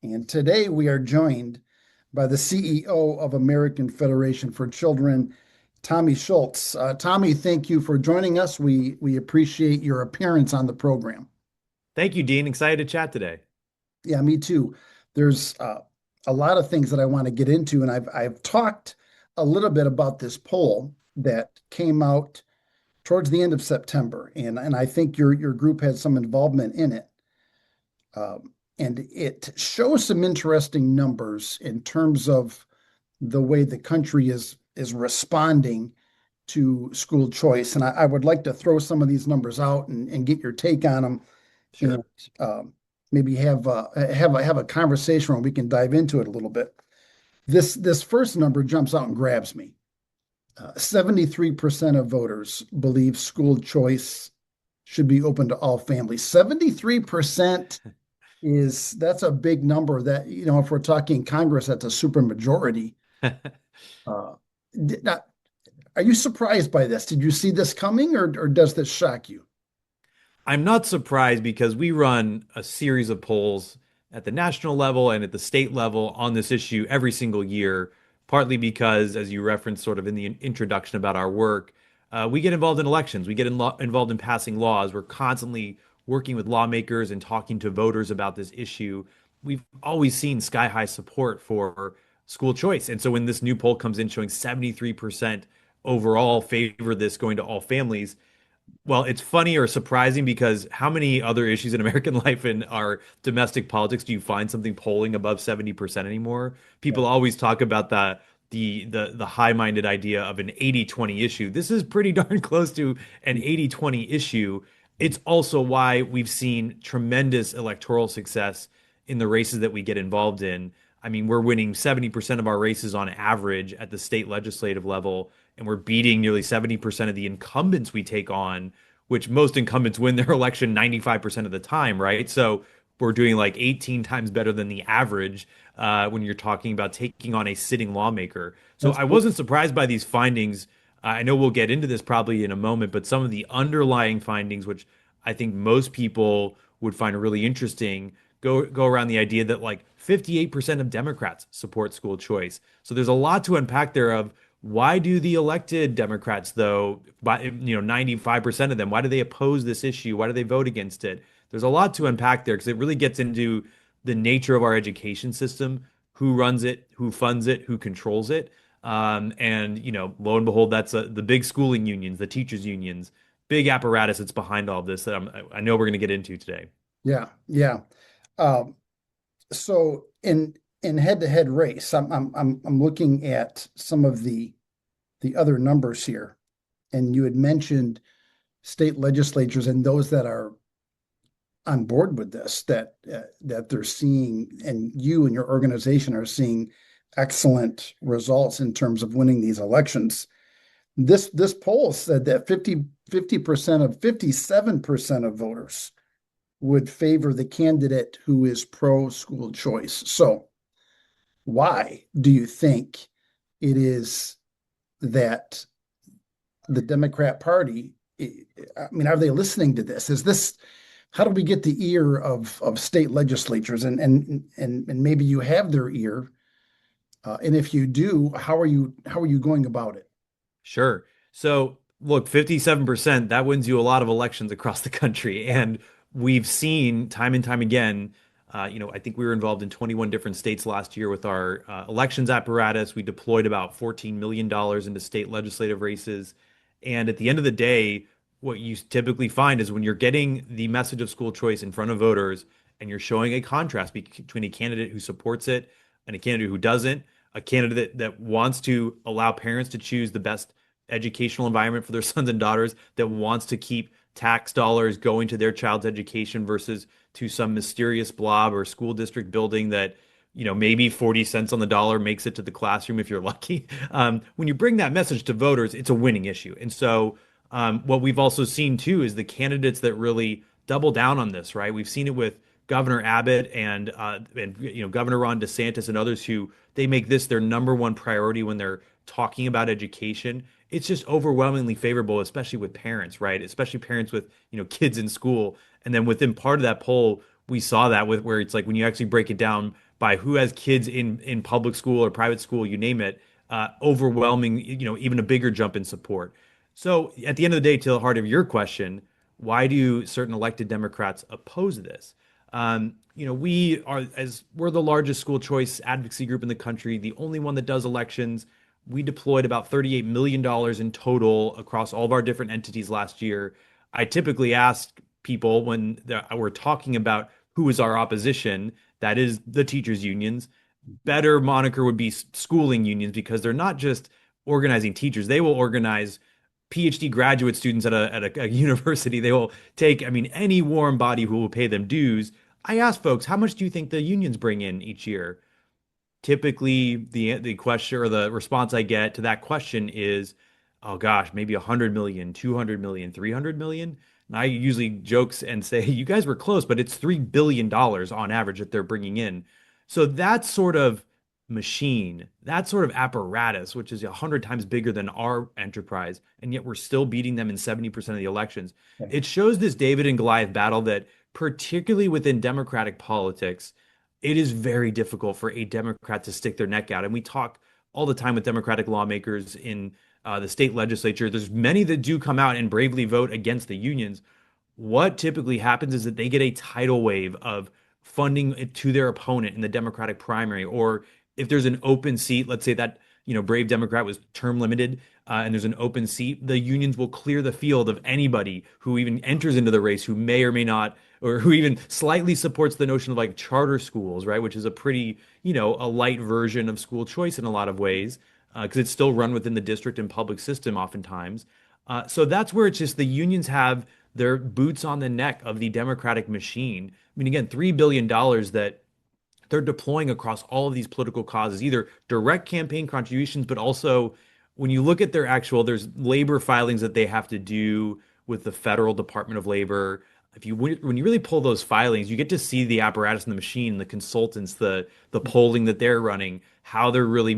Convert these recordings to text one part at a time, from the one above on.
And today we are joined by the CEO of American Federation for Children, Tommy Schultz. Tommy, thank you for joining us. We appreciate your appearance on the program. Thank you, Dean. Excited to chat today. Yeah, me too. There's a lot of things that I want to get into, and I've talked a little bit about this poll that came out towards the end of September, and I think your group had some involvement in it. And it shows some interesting numbers in terms of the way the country is responding to school choice. And I would like to throw some of these numbers out and get your take on them, and Sure. maybe have a conversation where we can dive into it a little bit. This first number jumps out and grabs me. 73% of voters believe school choice should be open to all families. 73% that's a big number that, if we're talking Congress, that's a super majority. Uh, Now, are you surprised by this? Did you see this coming, or does this shock you? I'm not surprised because we run a series of polls at the national level and at the state level on this issue every single year, partly because, as you referenced sort of in the introduction about our work, we get involved in elections. We get involved in passing laws. We're constantly working with lawmakers and talking to voters about this issue. We've always seen sky high support for school choice. And so when this new poll comes in showing 73% overall favor this going to all families, well, it's funny or surprising because how many other issues in American life in our domestic politics do you find something polling above 70% anymore? Yeah, People always talk about the high-minded idea of an 80-20 issue. This is pretty darn close to an 80-20 issue. It's also why we've seen tremendous electoral success in the races that we get involved in. I mean, we're winning 70% of our races on average at the state legislative level, and we're beating nearly 70% of the incumbents we take on, which most incumbents win their election 95% of the time, right? So we're doing like 18 times better than the average when you're talking about taking on a sitting lawmaker. So that's I cool. wasn't surprised by these findings. I know we'll get into this probably in a moment, but some of the underlying findings, which I think most people would find really interesting, go around the idea that like 58% of Democrats support school choice. So there's a lot to unpack there of why do the elected Democrats, though, 95% of them, why do they oppose this issue? Why do they vote against it? There's a lot to unpack there because it really gets into the nature of our education system, who runs it, who funds it, who controls it. Lo and behold, that's the big schooling unions, the teachers unions, big apparatus that's behind all of this that I know we're going to get into today. Yeah, yeah. Um, so in head-to-head race, I'm looking at some of the other numbers here, and you had mentioned state legislatures and those that are on board with this, that they're seeing, and you and your organization are seeing excellent results in terms of winning these elections. This poll said that 50% of 57% of voters would favor the candidate who is pro school choice. So why do you think it is that the Democrat Party, I mean, are they listening to this? Is this how do we get the ear of state legislatures, and maybe you have their ear, and if you do, how are you going about it? Sure. So, look, 57%, that wins you a lot of elections across the country. And we've seen time and time again, I think we were involved in 21 different states last year with our elections apparatus. We deployed about $14 million into state legislative races. And at the end of the day, what you typically find is when you're getting the message of school choice in front of voters and you're showing a contrast between a candidate who supports it and a candidate who doesn't, a candidate that wants to allow parents to choose the best educational environment for their sons and daughters, that wants to keep tax dollars going to their child's education versus to some mysterious blob or school district building that maybe 40 cents on the dollar makes it to the classroom if you're lucky. When you bring that message to voters, it's a winning issue. And so what we've also seen too is the candidates that really double down on this, right? We've seen it with Governor Abbott and Governor Ron DeSantis and others who they make this their number one priority when they're talking about education. It's just overwhelmingly favorable, especially with parents, right? Especially parents with kids in school. And then within part of that poll, we saw that with where it's like when you actually break it down by who has kids in public school or private school, you name it, overwhelming, even a bigger jump in support. So at the end of the day, to the heart of your question, why do certain elected Democrats oppose this? We're the largest school choice advocacy group in the country, the only one that does elections. We deployed about $38 million in total across all of our different entities last year. I typically ask people when we're talking about who is our opposition, that is the teachers' unions. Better moniker would be schooling unions because they're not just organizing teachers, they will organize PhD graduate students at a university. They will take, I mean, any warm body who will pay them dues. I ask folks, how much do you think the unions bring in each year? Typically the question or the response I get to that question is, oh gosh, maybe 100 million, 200 million, 300 million. And I usually jokes and say, you guys were close, but it's $3 billion on average that they're bringing in. So that sort of machine, that sort of apparatus, which is 100 times bigger than our enterprise, and yet we're still beating them in 70% of the elections. Okay. It shows this David and Goliath battle that, particularly within Democratic politics, it is very difficult for a Democrat to stick their neck out. And we talk all the time with Democratic lawmakers in the state legislature. There's many that do come out and bravely vote against the unions. What typically happens is that they get a tidal wave of funding to their opponent in the Democratic primary, or if there's an open seat, let's say that brave Democrat was term limited, and there's an open seat, the unions will clear the field of anybody who even enters into the race who may or may not, or who even slightly supports the notion of like charter schools, right? Which is a pretty, a light version of school choice in a lot of ways, because it's still run within the district and public system oftentimes. So that's where it's just the unions have their boots on the neck of the Democratic machine. I mean, again, $3 billion that they're deploying across all of these political causes, either direct campaign contributions, but also when you look at their actual, there's labor filings that they have to do with the Federal Department of Labor. When you really pull those filings, you get to see the apparatus and the machine, the consultants, the polling that they're running, how they're really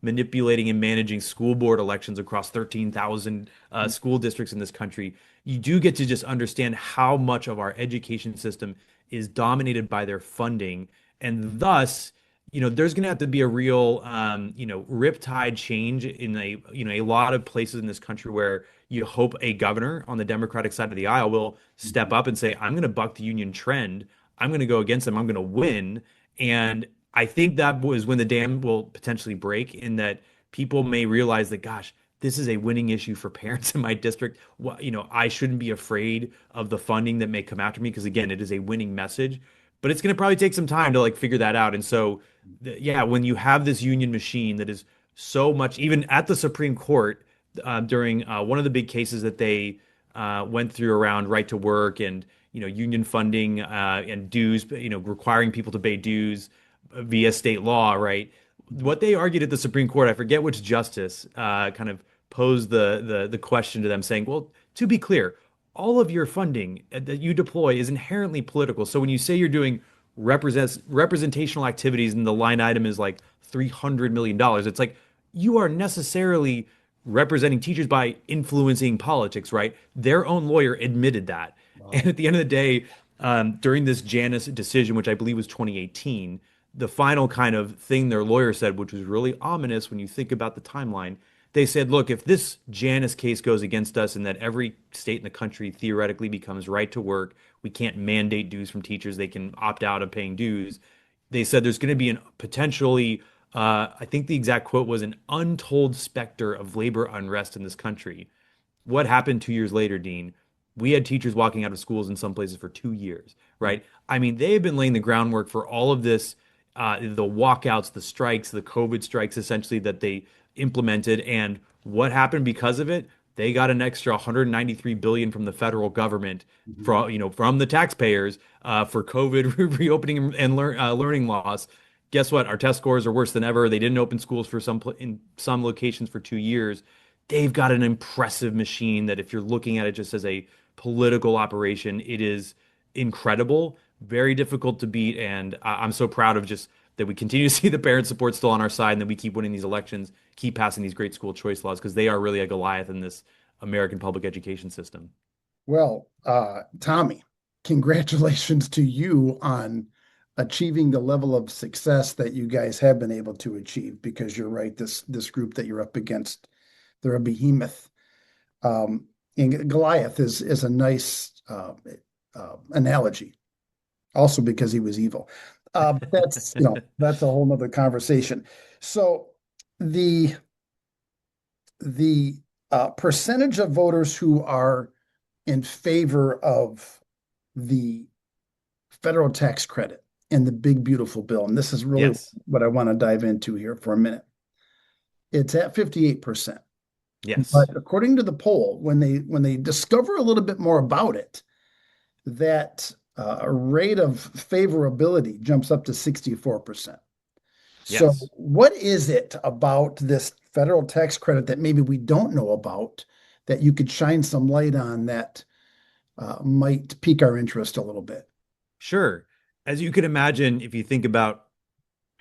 manipulating and managing school board elections across 13,000 school districts in this country. You do get to just understand how much of our education system is dominated by their funding, and thus there's going to have to be a real riptide change in a lot of places in this country where you hope a governor on the Democratic side of the aisle will step up and say, I'm going to buck the union trend. I'm going to go against them. I'm going to win. And I think that was when the dam will potentially break, in that people may realize that, gosh, this is a winning issue for parents in my district. Well, I shouldn't be afraid of the funding that may come after me, because again, it is a winning message. But it's going to probably take some time to like figure that out. And so, yeah, when you have this union machine that is so much, even at the Supreme Court, during one of the big cases that they went through around right to work and union funding and dues, requiring people to pay dues via state law, right? What they argued at the Supreme Court, I forget which justice, kind of posed the question to them, saying, well, to be clear, all of your funding that you deploy is inherently political. So when you say you're doing representational activities and the line item is like $300 million, it's like you are necessarily representing teachers by influencing politics, right? Their own lawyer admitted that. Wow. And at the end of the day, during this Janus decision, which I believe was 2018, the final kind of thing their lawyer said, which was really ominous when you think about the timeline, they said, look, if this Janus case goes against us and that every state in the country theoretically becomes right to work, we can't mandate dues from teachers, they can opt out of paying dues. They said there's going to be an potentially, I think the exact quote was, an untold specter of labor unrest in this country. What happened 2 years later, Dean? We had teachers walking out of schools in some places for 2 years, right? I mean, they've been laying the groundwork for all of this, the walkouts, the strikes, the COVID strikes, essentially, that they implemented. And what happened because of it? They got an extra 193 billion from the federal government, from the taxpayers, for COVID reopening and learning loss. Guess what? Our test scores are worse than ever. They didn't open schools for in some locations for 2 years. They've got an impressive machine that, if you're looking at it just as a political operation, it is incredible, very difficult to beat. And I'm so proud of just that we continue to see the parent support still on our side, and that we keep winning these elections, keep passing these great school choice laws, because they are really a Goliath in this American public education system. Well, Tommy, congratulations to you on achieving the level of success that you guys have been able to achieve, because you're right, this group that you're up against, they're a behemoth. And Goliath is a nice analogy, also because he was evil. But that's a whole nother conversation. So the the percentage of voters who are in favor of the federal tax credit and the big beautiful bill, and this is really Yes. what I want to dive into here for a minute. It's at 58%. Yes. But according to the poll, when they discover a little bit more about it, that rate of favorability jumps up to 64%. So, Yes. what is it about this federal tax credit that maybe we don't know about that you could shine some light on that might pique our interest a little bit? Sure. As you can imagine, if you think about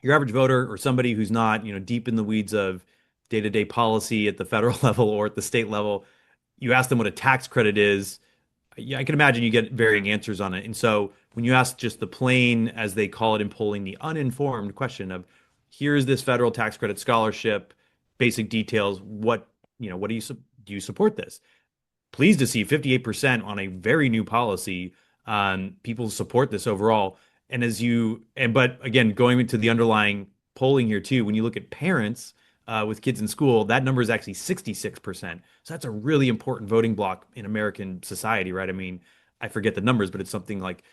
your average voter or somebody who's not, deep in the weeds of day-to-day policy at the federal level or at the state level, you ask them what a tax credit is. Yeah, I can imagine you get varying answers on it. And so when you ask just the plain, as they call it in polling, the uninformed question of here's this federal tax credit scholarship, basic details, what do you support this? Pleased to see 58% on a very new policy. People support this overall. But again, going into the underlying polling here too, when you look at parents with kids in school, that number is actually 66%. So that's a really important voting block in American society, right? I mean, I forget the numbers, but it's something like,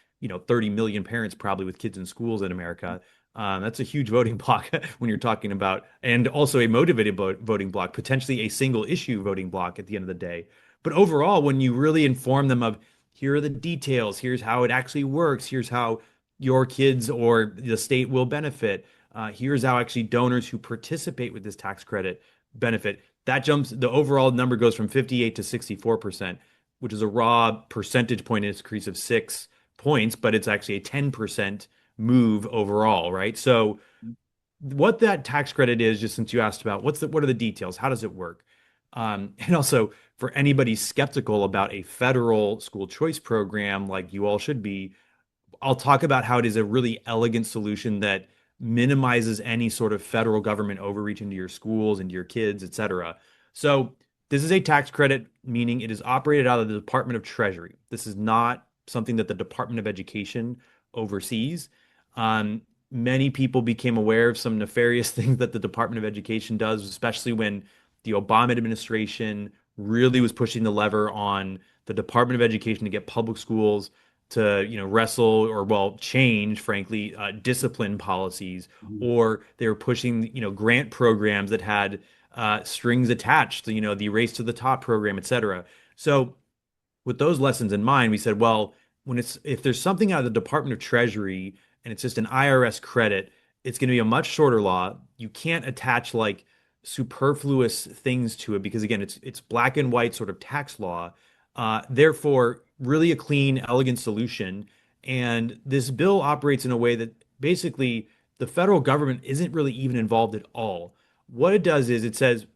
30 million parents probably with kids in schools in America. That's a huge voting block when you're talking about, and also a motivated voting block, potentially a single issue voting block at the end of the day. But overall, when you really inform them of here are the details, here's how it actually works, here's how your kids or the state will benefit, here's how actually donors who participate with this tax credit benefit. The overall number goes from 58 to 64%, which is a raw percentage point increase of 6 points, but it's actually a 10% move overall, right? So what that tax credit is, just since you asked about what are the details, how does it work? And also for anybody skeptical about a federal school choice program, like you all should be, I'll talk about how it is a really elegant solution that minimizes any sort of federal government overreach into your schools, into your kids, et cetera. So this is a tax credit, meaning it is operated out of the Department of Treasury. This is not something that the Department of Education oversees. Many people became aware of some nefarious things that the Department of Education does, especially when the Obama administration really was pushing the lever on the Department of Education to get public schools to wrestle or well change frankly discipline policies, Mhm. or they were pushing grant programs that had strings attached, the race to the top program, et cetera. So with those lessons in mind, we said, well, if there's something out of the Department of Treasury and it's just an IRS credit, it's going to be a much shorter law. You can't attach like superfluous things to it because again, it's black and white sort of tax law. Therefore, really a clean, elegant solution. And this bill operates in a way that basically the federal government isn't really even involved at all. What it does is it says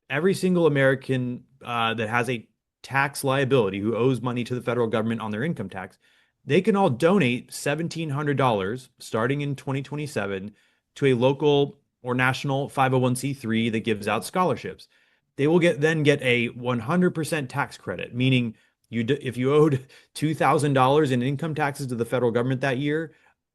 every single American that has a tax liability who owes money to the federal government on their income tax, they can all donate $1,700 starting in 2027 to a local or national 501(c)(3) that gives out scholarships. They will get a 100% tax credit, meaning if you owed $2,000 in income taxes to the federal government that year,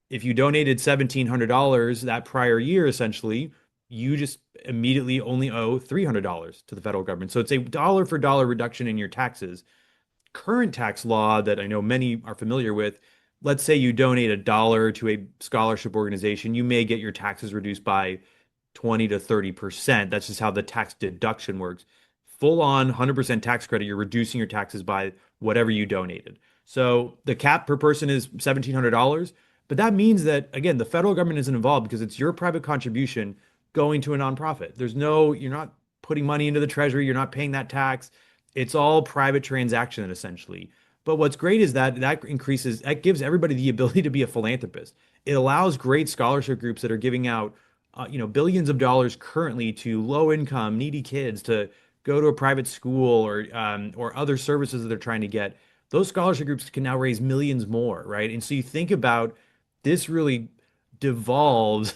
if you donated $1,700 that prior year, essentially, you just immediately only owe $300 to the federal government. So it's a dollar for dollar reduction in your taxes. Current tax law that I know many are familiar with, let's say you donate a dollar to a scholarship organization, you may get your taxes reduced by 20 to 30%. That's just how the tax deduction works. Full on 100% tax credit, you're reducing your taxes by whatever you donated. So the cap per person is $1,700. But that means that, again, the federal government isn't involved because it's your private contribution going to a nonprofit. You're not putting money into the treasury, you're not paying that tax. It's all private transaction essentially. But what's great is that gives everybody the ability to be a philanthropist. It allows great scholarship groups that are giving out, billions of dollars currently to low income, needy kids to go to a private school or other services that they're trying to get. Those scholarship groups can now raise millions more, right? And so you think about this really devolves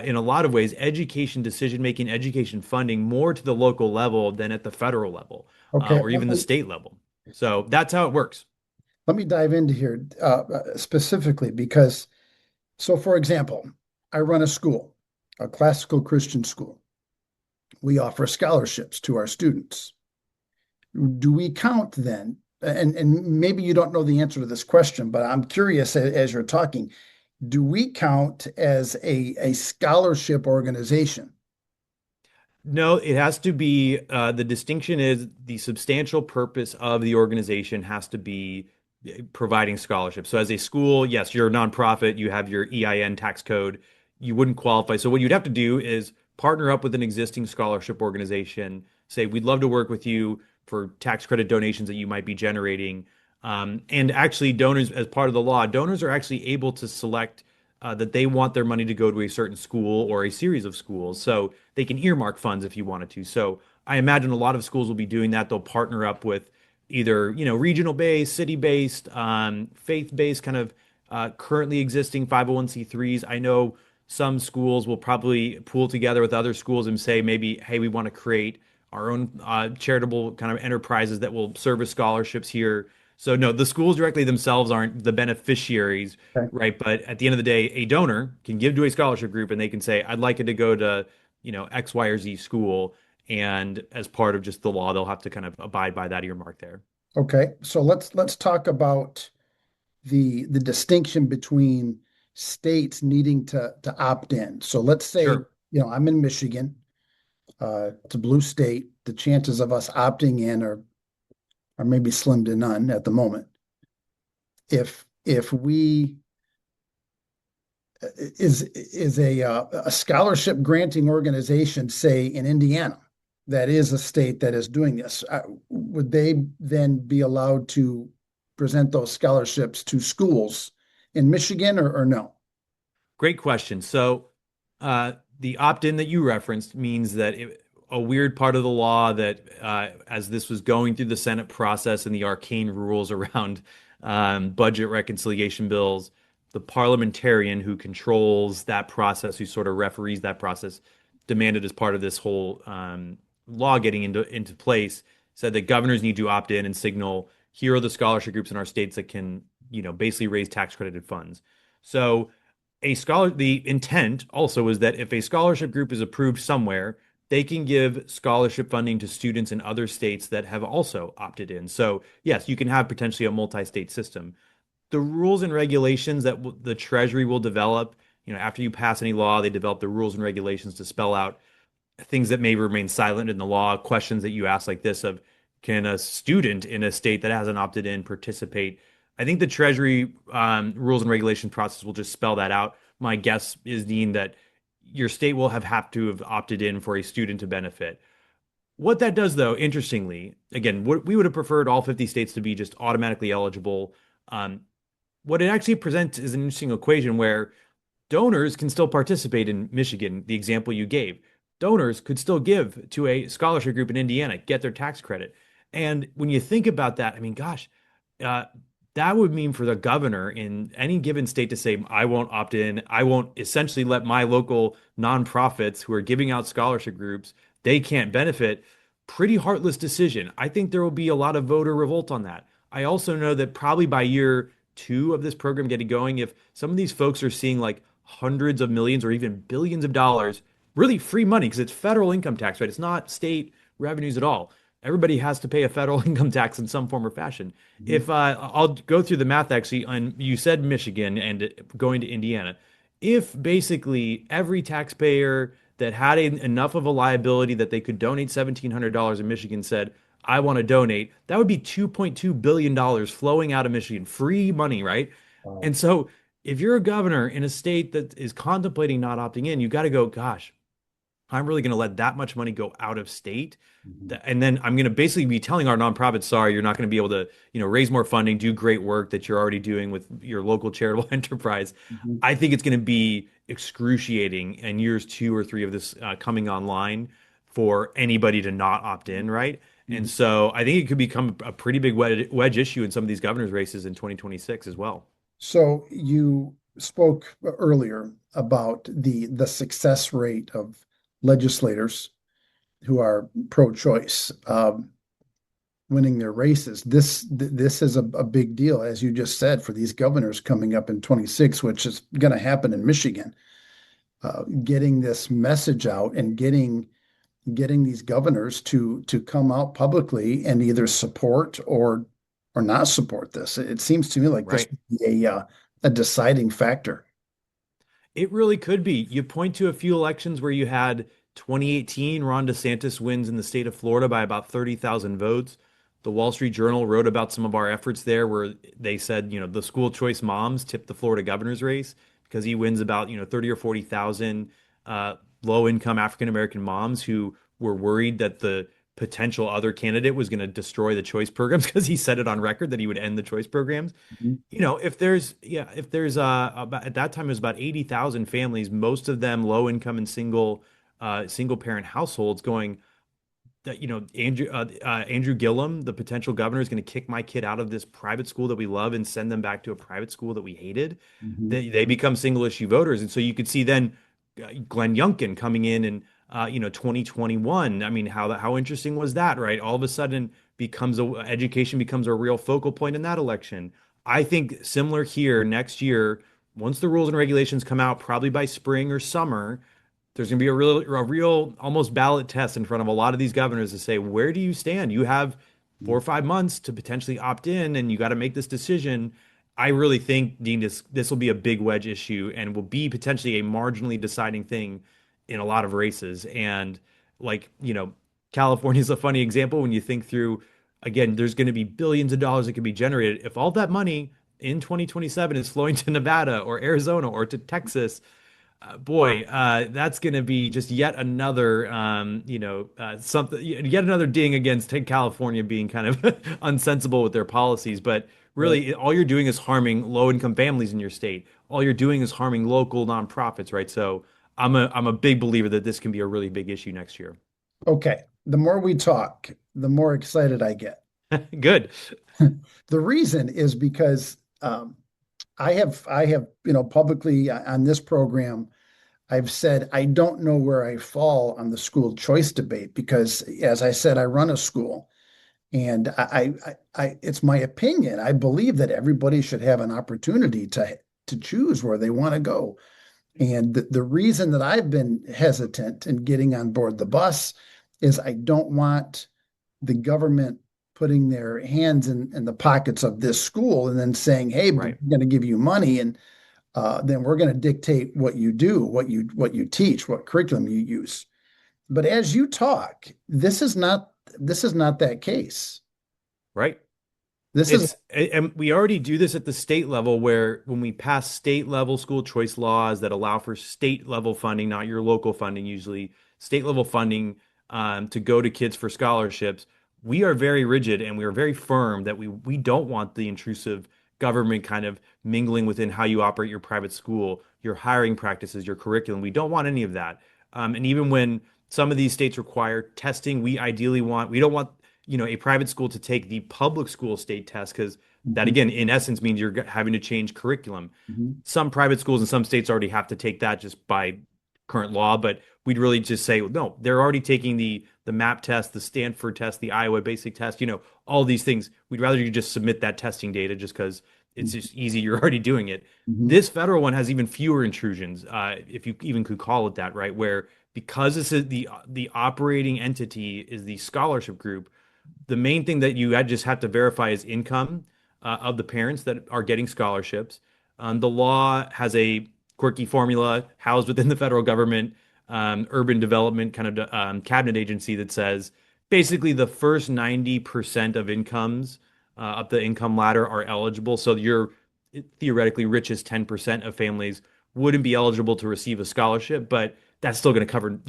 in a lot of ways education decision making, education funding more to the local level than at the federal level Okay, or even the state level. So that's how it works. let me dive into here specifically because, so for example, I run a school, a classical Christian school. We offer scholarships to our students. Do we count then? And maybe you don't know the answer to this question, but I'm curious as you're talking, do we count as a scholarship organization? No, it has to be the distinction is the substantial purpose of the organization has to be providing scholarships. So as a school, yes, you're a nonprofit, you have your EIN tax code, you wouldn't qualify. So what you'd have to do is partner up with an existing scholarship organization, say, we'd love to work with you for tax credit donations that you might be generating. And actually, donors, as part of the law, donors are actually able to select that they want their money to go to a certain school or a series of schools. So they can earmark funds if you wanted to. So I imagine a lot of schools will be doing that. They'll partner up with either, regional based, city based, faith based kind of currently existing 501(c)(3)s. I know some schools will probably pool together with other schools and say maybe, hey, we want to create our own charitable kind of enterprises that will service scholarships here. So no, the schools directly themselves aren't the beneficiaries, Okay. right? But at the end of the day, a donor can give to a scholarship group and they can say, I'd like it to go to, X, Y, or Z school. And as part of just the law, they'll have to kind of abide by that earmark there. Okay, so let's talk about the distinction between states needing to opt in. So let's say, Sure. I'm in Michigan, it's a blue state. The chances of us opting in are maybe slim to none at the moment. If we is a scholarship granting organization, say in Indiana, that is a state that is doing this, would they then be allowed to present those scholarships to schools in Michigan or no? Great question. So, the opt-in that you referenced means that a weird part of the law that, as this was going through the Senate process and the arcane rules around budget reconciliation bills, the parliamentarian who controls that process, who sort of referees that process, demanded as part of this whole law getting into place, said that governors need to opt in and signal, here are the scholarship groups in our states that can, basically raise tax credited funds. So the intent also is that if a scholarship group is approved somewhere, they can give scholarship funding to students in other states that have also opted in. So, yes, you can have potentially a multi-state system. The rules and regulations that the Treasury will develop, after you pass any law, they develop the rules and regulations to spell out things that may remain silent in the law, questions that you ask like this of, can a student in a state that hasn't opted in participate? I think the Treasury rules and regulation process will just spell that out. My guess is, Dean, that your state will have to have opted in for a student to benefit. What that does, though, interestingly, again, we would have preferred all 50 states to be just automatically eligible. What it actually presents is an interesting equation where donors can still participate in Michigan, the example you gave. Donors could still give to a scholarship group in Indiana, get their tax credit. And when you think about that, I mean, gosh, uh, that would mean for the governor in any given state to say, I won't opt in. I won't essentially let my local nonprofits who are giving out scholarship groups, they can't benefit. Pretty heartless decision. I think there will be a lot of voter revolt on that. I also know that probably by year two of this program getting going, if some of these folks are seeing like hundreds of millions or even billions of dollars, really free money, because it's federal income tax, right? It's not state revenues at all. Everybody has to pay a federal income tax in some form or fashion. Mhm. If I'll go through the math actually, on you said Michigan and going to Indiana. If basically every taxpayer that had enough of a liability that they could donate $1,700 in Michigan said, I want to donate, that would be $2.2 billion flowing out of Michigan, free money, right? Wow. And so if you're a governor in a state that is contemplating not opting in, you got to go, gosh, I'm really going to let that much money go out of state. Mhm. And then I'm going to basically be telling our nonprofits, sorry, you're not going to be able to, raise more funding, do great work that you're already doing with your local charitable enterprise. Mhm. I think it's going to be excruciating in years two or three of this coming online for anybody to not opt in, right? And Mhm. so I think it could become a pretty big wedge issue in some of these governor's races in 2026 as well. So you spoke earlier about the success rate of legislators who are pro-choice winning their races. This is a big deal, as you just said, for these governors coming up in 26, which is going to happen in Michigan. Getting this message out and getting these governors to come out publicly and either support or not support this. It seems to me like this Right. would be a deciding factor. It really could be. You point to a few elections where you had 2018, Ron DeSantis wins in the state of Florida by about 30,000 votes. The Wall Street Journal wrote about some of our efforts there where they said, the school choice moms tipped the Florida governor's race because he wins about, 30 or 40,000 low income African American moms who were worried that the potential other candidate was going to destroy the choice programs because he said it on record that he would end the choice programs. Mhm. If there's about at that time it was about 80,000 families, most of them low income and single parent households going that Andrew Gillum, the potential governor, is going to kick my kid out of this private school that we love and send them back to a private school that we hated. Mhm. They become single issue voters, and so you could see then Glenn Youngkin coming in and 2021. I mean, how interesting was that, right? All of a sudden education becomes a real focal point in that election. I think similar here next year, once the rules and regulations come out, probably by spring or summer, there's going to be a real almost ballot test in front of a lot of these governors to say, where do you stand? You have 4 or 5 months to potentially opt in, and you got to make this decision. I really think, Dean, this will be a big wedge issue and will be potentially a marginally deciding thing in a lot of races. And like, California is a funny example when you think through, again, there's going to be billions of dollars that can be generated. If all that money in 2027 is flowing to Nevada or Arizona or to Texas, boy, that's going to be just yet another, something, yet another ding against California being kind of unsensible with their policies. But Right. really, all you're doing is harming low-income families in your state. All you're doing is harming local nonprofits, right? So I'm a big believer that this can be a really big issue next year. Okay. The more we talk, the more excited I get. Good. The reason is because I have, publicly on this program, I've said I don't know where I fall on the school choice debate because, as I said, I run a school, and it's my opinion. I believe that everybody should have an opportunity to choose where they want to go. And the reason that I've been hesitant in getting on board the bus is I don't want the government putting their hands in the pockets of this school and then saying, "Hey, we're Right. going to give you money, and then we're going to dictate what you do, what you teach, what curriculum you use." But as you talk, this is not that case. Right. This is And we already do this at the state level where when we pass state level school choice laws that allow for state level funding, not your local funding, usually state level funding to go to kids for scholarships, we are very rigid and we are very firm that we don't want the intrusive government kind of mingling within how you operate your private school, your hiring practices, your curriculum. We don't want any of that. And even when some of these states require testing, we don't want a private school to take the public school state test because that Mhm, again in essence means you're having to change curriculum. mhm, Some private schools in some states already have to take that just by current law, but we'd really just say no, they're already taking the map test, the Stanford test, the Iowa basic test, all these things. We'd rather you just submit that testing data just because it's just easy, you're already doing it. mhm, This federal one has even fewer intrusions, if you even could call it that, right? Where because this is the operating entity is the scholarship group, the main thing that you just have to verify is income of the parents that are getting scholarships. The law has a quirky formula housed within the federal government, urban development kind of cabinet agency that says basically the first 90% of incomes up the income ladder are eligible. So your theoretically richest 10% of families wouldn't be eligible to receive a scholarship, but that's still going to cover,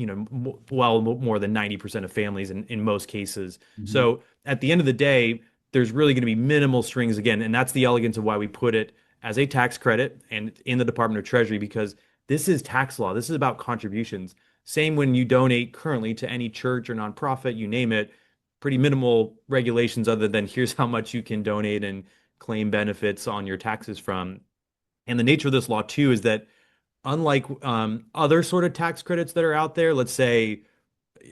well more than 90% of families in most cases. mhm. So at the end of the day, there's really going to be minimal strings again. And that's the elegance of why we put it as a tax credit and in the Department of Treasury, because this is tax law. This is about contributions. Same when you donate currently to any church or nonprofit, you name it, pretty minimal regulations other than here's how much you can donate and claim benefits on your taxes from. And the nature of this law too is that unlike other sort of tax credits that are out there, let's say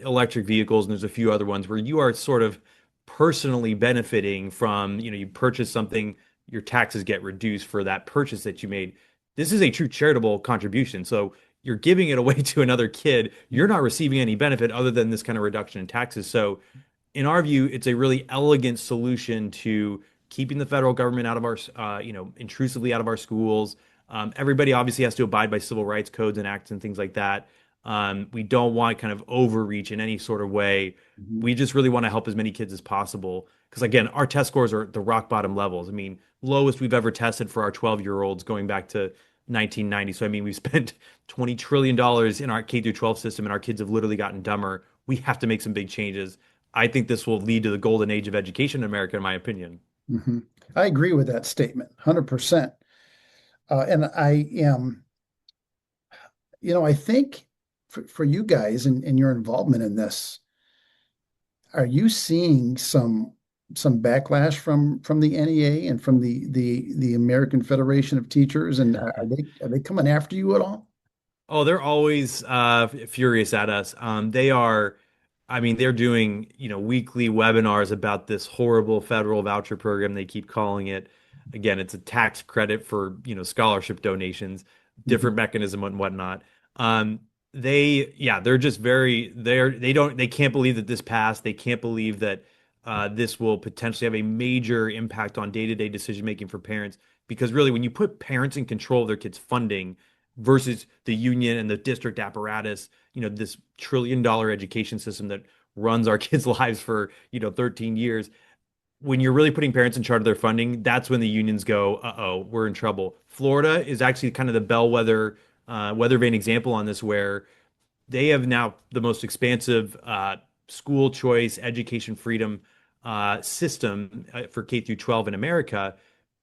electric vehicles, and there's a few other ones where you are sort of personally benefiting from, you purchase something, your taxes get reduced for that purchase that you made. This is a true charitable contribution. So you're giving it away to another kid. You're not receiving any benefit other than this kind of reduction in taxes. So in our view, it's a really elegant solution to keeping the federal government out of our, intrusively out of our schools. Everybody obviously has to abide by civil rights codes and acts and things like that. We don't want kind of overreach in any sort of way. Mhm. We just really want to help as many kids as possible. Because again, our test scores are at the rock bottom levels. I mean, lowest we've ever tested for our 12-year-olds going back to 1990. So I mean, we've spent $20 trillion in our K through 12 system, and our kids have literally gotten dumber. We have to make some big changes. I think this will lead to the golden age of education in America, in my opinion. Mhm. I agree with that statement, 100%. And I am, I think for you guys and your involvement in this, are you seeing some backlash from the NEA and from the American Federation of Teachers? And are they coming after you at all? Oh, they're always furious at us. They are, I mean, they're doing, weekly webinars about this horrible federal voucher program they keep calling it. Again, it's a tax credit for, scholarship donations, Mhm. different mechanism and whatnot. They're just they can't believe that this passed. They can't believe that this will potentially have a major impact on day-to-day decision making for parents. Because really, when you put parents in control of their kids' funding, versus the union and the district apparatus, this $1 trillion education system that runs our kids' lives for, 13 years. When you're really putting parents in charge of their funding, that's when the unions go, uh-oh, we're in trouble. Florida is actually kind of the bellwether, weather vane example on this, where they have now the most expansive school choice, education freedom system for K through 12 in America.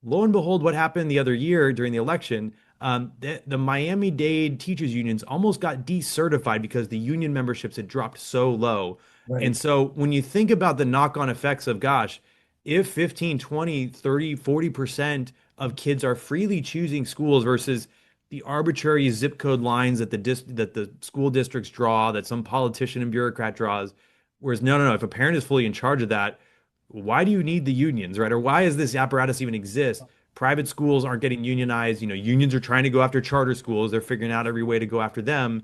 Lo and behold, what happened the other year during the election? The Miami-Dade teachers unions almost got decertified because the union memberships had dropped so low. And Right. so when you think about the knock-on effects of, gosh, if 15, 20, 30, 40% of kids are freely choosing schools versus the arbitrary zip code lines that the school districts draw, that some politician and bureaucrat draws. Whereas no, no, no. If a parent is fully in charge of that, why do you need the unions, right? Or why does this apparatus even exist? Private schools aren't getting unionized. Unions are trying to go after charter schools. They're figuring out every way to go after them.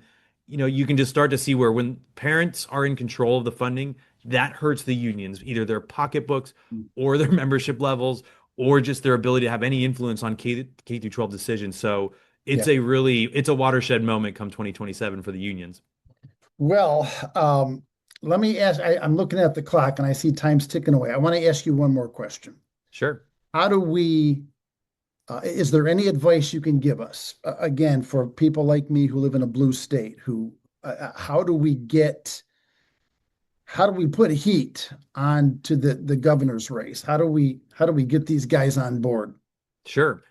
You can just start to see where when parents are in control of the funding, that hurts the unions, either their pocketbooks or their membership levels, or just their ability to have any influence on K through 12 decisions. So Yeah. it's a watershed moment come 2027 for the unions. Well, let me ask, I'm looking at the clock and I see time's ticking away. I want to ask you one more question. Sure. How do we, is there any advice you can give us? Again, for people like me who live in a blue state, how do we put heat on to the governor's race? How do we get these guys on board? Sure.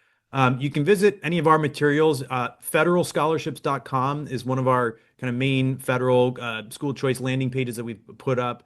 You can visit any of our materials. Federalscholarships.com is one of our kind of main federal school choice landing pages that we've put up,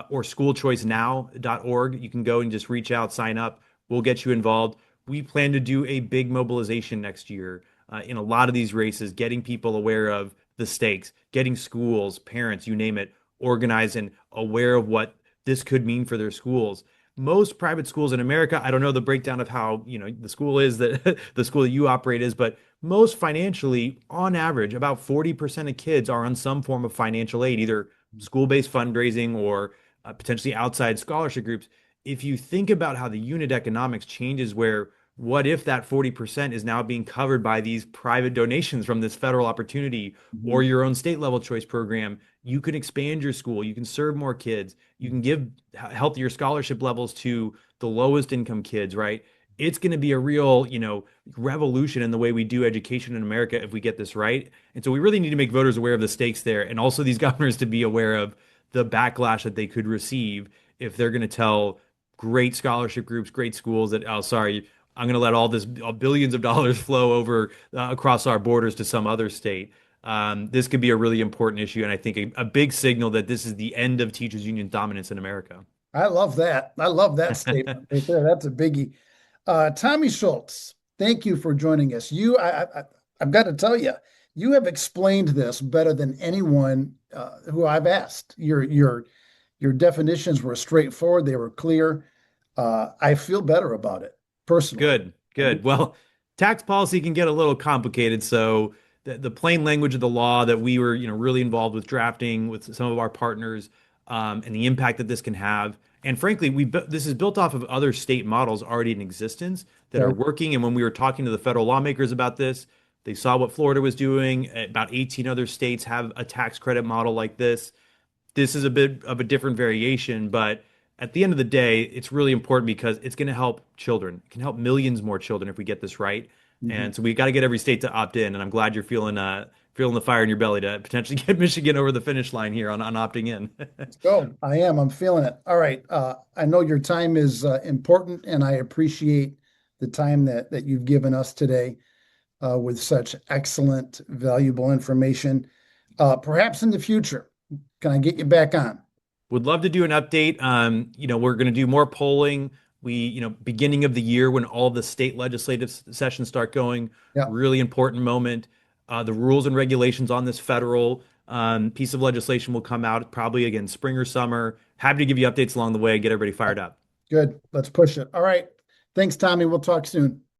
or schoolchoicenow.org. You can go and just reach out, sign up. We'll get you involved. We plan to do a big mobilization next year in a lot of these races, getting people aware of the stakes, getting schools, parents, you name it, organized and aware of what this could mean for their schools. Most private schools in America, I don't know the breakdown of how, the school is that the school that you operate is, but most financially, on average, about 40% of kids are on some form of financial aid, either school-based fundraising or potentially outside scholarship groups. If you think about how the unit economics changes, where what if that 40% is now being covered by these private donations from this federal opportunity or Mhm. your own state level choice program, you can expand your school, you can serve more kids, you can give healthier scholarship levels to the lowest income kids, right? It's going to be a real, revolution in the way we do education in America if we get this right. And so we really need to make voters aware of the stakes there, and also these governors to be aware of the backlash that they could receive if they're going to tell great scholarship groups, great schools that, oh, sorry, I'm going to let all this billions of dollars flow over across our borders to some other state. This could be a really important issue, and I think a big signal that this is the end of teachers' union dominance in America. I love that. I love that statement right there. That's a biggie. Tommy Schultz, Thank you for joining us. I've got to tell you, you have explained this better than anyone who I've asked. Your definitions were straightforward. They were clear. I feel better about it personally. Good, good. Well, tax policy can get a little complicated, so the plain language of the law that we were, really involved with drafting with some of our partners, and the impact that this can have. And frankly, this is built off of other state models already in existence that are Okay. working. And when we were talking to the federal lawmakers about this, they saw what Florida was doing. About 18 other states have a tax credit model like this. This is a bit of a different variation, but at the end of the day, it's really important because it's going to help children. It can help millions more children if we get this right. Mhm. And so we got to get every state to opt in. And I'm glad you're feeling the fire in your belly to potentially get Michigan over the finish line here on opting in. Let's go. I am. I'm feeling it. All right. I know your time is important, and I appreciate the time that you've given us today with such excellent, valuable information. Perhaps in the future, can I get you back on? Would love to do an update. We're going to do more polling. Beginning of the year when all the state legislative sessions start going, Yeah. really important moment. The rules and regulations on this federal piece of legislation will come out probably again spring or summer. Happy to give you updates along the way, get everybody fired up. Good. Let's push it. All right. Thanks, Tommy. We'll talk soon.